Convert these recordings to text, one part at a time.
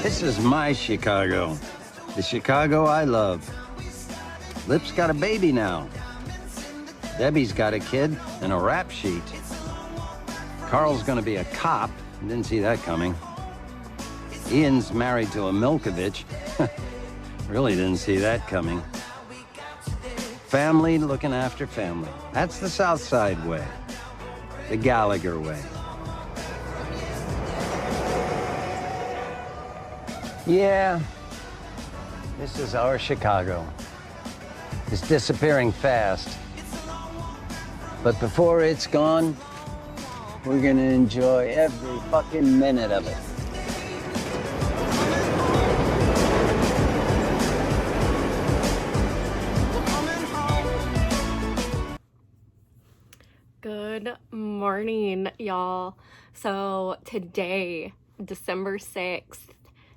This is my Chicago. The Chicago I love. Lip's got a baby now. Debbie's got a kid and a rap sheet. Carl's gonna be a cop. Didn't see that coming. Ian's married to a Milkovich. Really didn't see that coming. Family looking after family. That's the South Side way. The Gallagher way. Yeah, this is our Chicago. It's disappearing fast. But before it's gone, we're gonna enjoy every fucking minute of it. Good morning, y'all. So today, December 6th,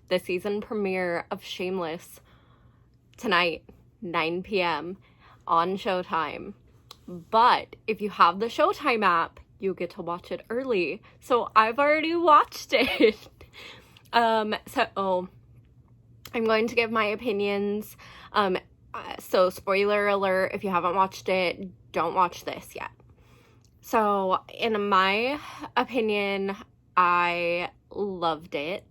the season premiere of Shameless, tonight, 9 p.m. on Showtime. But if you have the Showtime app, you get to watch it early. So I've already watched it. So I'm going to give my opinions. So spoiler alert, if you haven't watched it, don't watch this yet. So in my opinion, I loved it.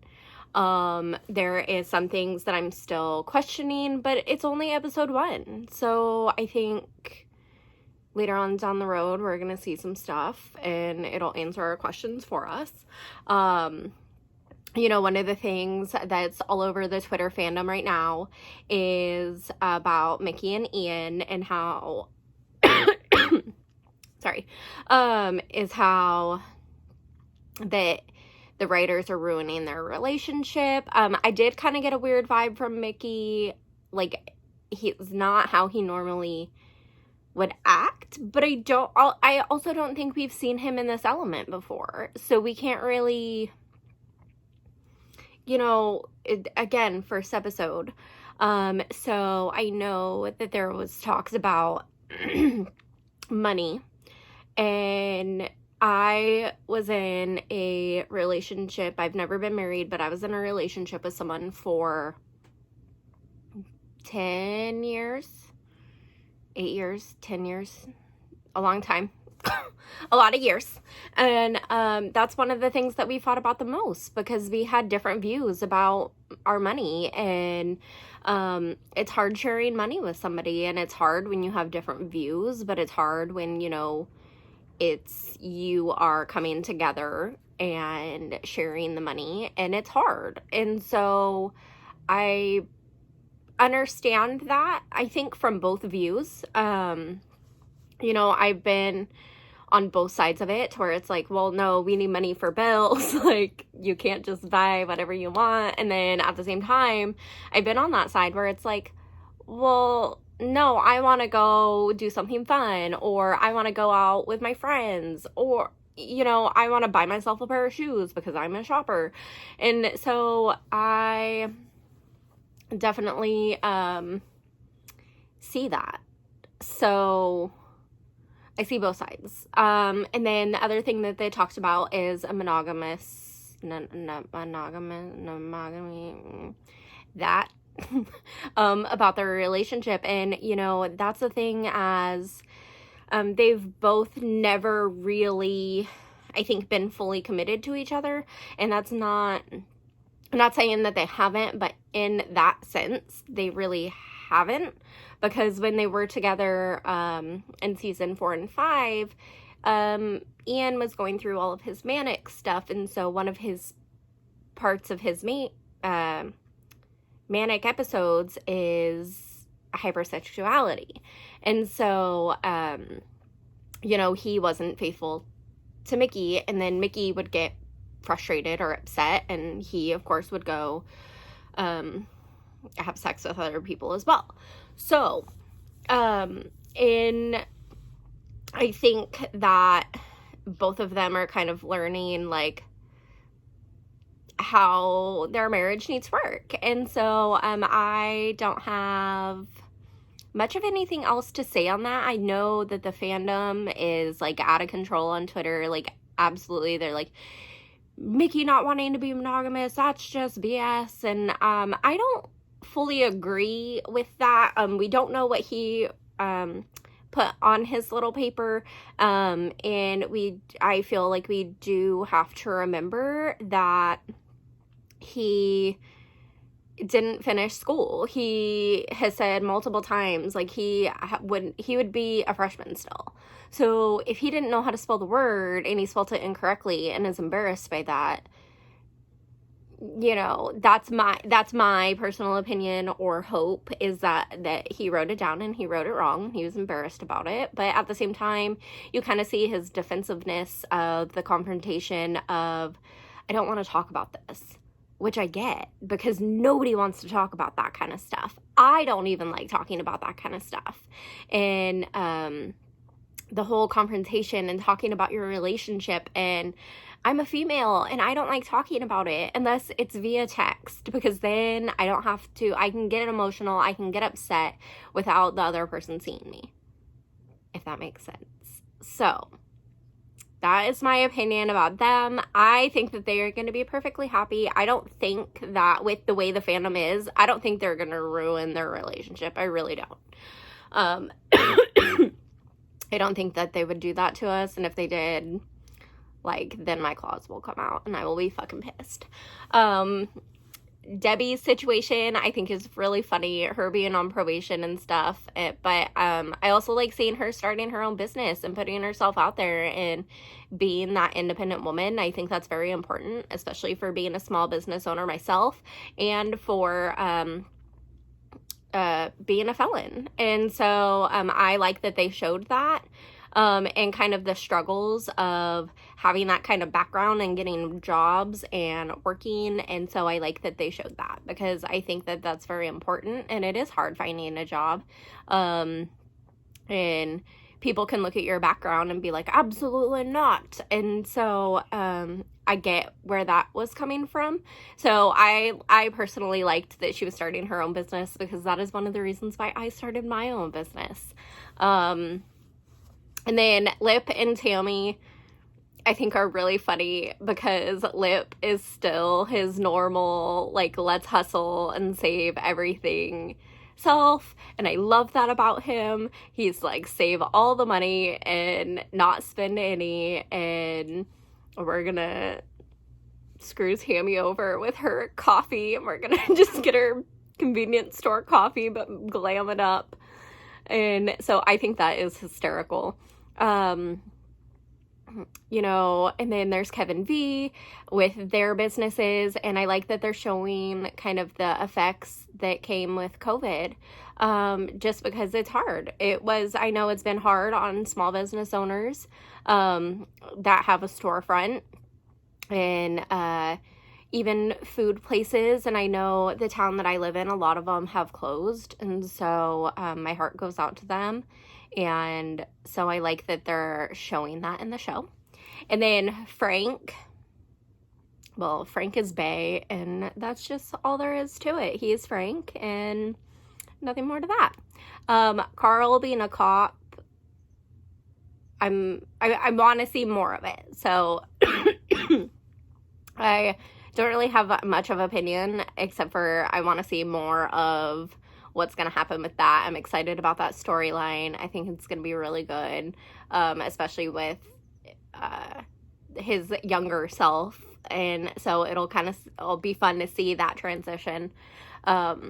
There is some things that I'm still questioning, but it's only episode 1. So I think later on down the road, we're going to see some stuff and it'll answer our questions for us. You know, one of the things that's all over the Twitter fandom right now is about Mickey and Ian and how, is how the writers are ruining their relationship. I did kind of get a weird vibe from Mickey. Like, he's not how he normally would act, but I also don't think we've seen him in this element before. So we can't really, you know, again, first episode. So I know that there was talks about money, and I was in a relationship. I've never been married, but I was in a relationship with someone for 10 years, 8 years, 10 years, a long time, a lot of years. And that's one of the things that we fought about the most, because we had different views about our money. And it's hard sharing money with somebody, and it's hard when you have different views, but it's hard when, you know, you are coming together and sharing the money, and it's hard. And so I understand that, I think, from both views. You know, I've been on both sides of it, where it's like, well, no, we need money for bills. Like, you can't just buy whatever you want. And then at the same time, I've been on that side where it's like, well, no, I want to go do something fun, or I want to go out with my friends, or, you know, I want to buy myself a pair of shoes because I'm a shopper. And so I definitely see that. So I see both sides. And then the other thing that they talked about is a monogamy, that about their relationship. And, you know, that's the thing, as they've both never really, I think, been fully committed to each other. And that's not, I'm not saying that they haven't, but in that sense, they really haven't. Because when they were together in season 4 and 5, Ian was going through all of his manic stuff. And so one of his parts of his manic episodes is hypersexuality. And so, you know, he wasn't faithful to Mickey, and then Mickey would get frustrated or upset, and he, of course, would go have sex with other people as well. So, I think that both of them are kind of learning, like, how their marriage needs work. And so I don't have much of anything else to say on that. I know that the fandom is, like, out of control on Twitter. Like, absolutely, they're like, Mickey not wanting to be monogamous, that's just BS. And I don't fully agree with that. We don't know what he put on his little paper, and I feel like we do have to remember that he didn't finish school. He has said multiple times, like, he would be a freshman still. So if he didn't know how to spell the word and he spelled it incorrectly and is embarrassed by that, you know, that's my personal opinion or hope, is that he wrote it down and he wrote it wrong. He was embarrassed about it. But at the same time, you kind of see his defensiveness of the confrontation of, I don't want to talk about this, which I get, because nobody wants to talk about that kind of stuff. I don't even like talking about that kind of stuff. And the whole confrontation and talking about your relationship, and I'm a female and I don't like talking about it unless it's via text, because then I can get emotional, I can get upset without the other person seeing me, if that makes sense. So that is my opinion about them. I think that they are going to be perfectly happy. I don't think that, with the way the fandom is, I don't think they're going to ruin their relationship. I really don't. I don't think that they would do that to us, and if they did, like, then my claws will come out and I will be fucking pissed. Debbie's situation, I think, is really funny, her being on probation and stuff, but I also like seeing her starting her own business and putting herself out there and being that independent woman. I think that's very important, especially for being a small business owner myself, and for being a felon. And so I like that they showed that, and kind of the struggles of having that kind of background and getting jobs and working. And so I like that they showed that, because I think that that's very important, and it is hard finding a job. And people can look at your background and be like, absolutely not. And so I get where that was coming from. So I personally liked that she was starting her own business, because that is one of the reasons why I started my own business. And then Lip and Tammy, I think, are really funny, because Lip is still his normal, like, let's hustle and save everything self, and I love that about him. He's like, save all the money and not spend any, and we're gonna screw Tammy over with her coffee, and we're gonna just get her convenience store coffee but glam it up. And so I think that is hysterical. You know, and then there's Kevin V with their businesses, and I like that they're showing kind of the effects that came with COVID, just because it's hard. I know it's been hard on small business owners that have a storefront, and even food places. And I know the town that I live in, a lot of them have closed, and so my heart goes out to them. And so I like that they're showing that in the show. And then Frank is bae, and that's just all there is to it. He is Frank, and nothing more to that. Carl being a cop, I want to see more of it. So I don't really have much of an opinion, except for I want to see more of what's going to happen with that. I'm excited about that storyline. I think it's going to be really good, especially with his younger self. And so it'll be fun to see that transition. So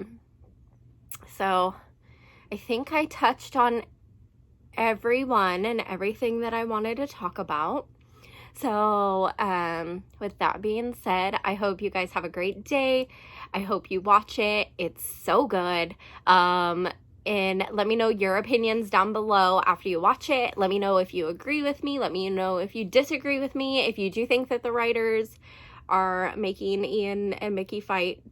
I think I touched on everyone and everything that I wanted to talk about. So with that being said, I hope you guys have a great day. I hope you watch it. It's so good. And let me know your opinions down below after you watch it. Let me know if you agree with me. Let me know if you disagree with me. If you do think that the writers are making Ian and Mickey fight,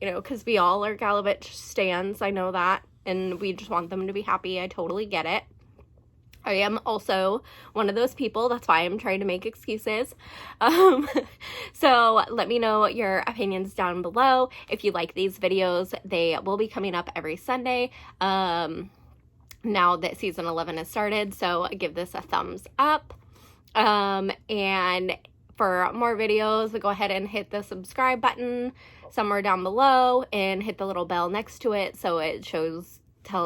you know, because we all are Galavich stans. I know that. And we just want them to be happy. I totally get it. I am also one of those people. That's why I'm trying to make excuses. So let me know your opinions down below. If you like these videos, they will be coming up every Sunday now that season 11 has started. So give this a thumbs up. And for more videos, go ahead and hit the subscribe button somewhere down below and hit the little bell next to it so it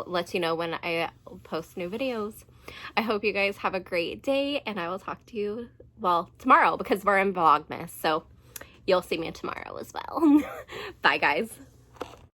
lets you know when I post new videos. I hope you guys have a great day, and I will talk to you, well, tomorrow, because we're in Vlogmas, so you'll see me tomorrow as well. Bye, guys.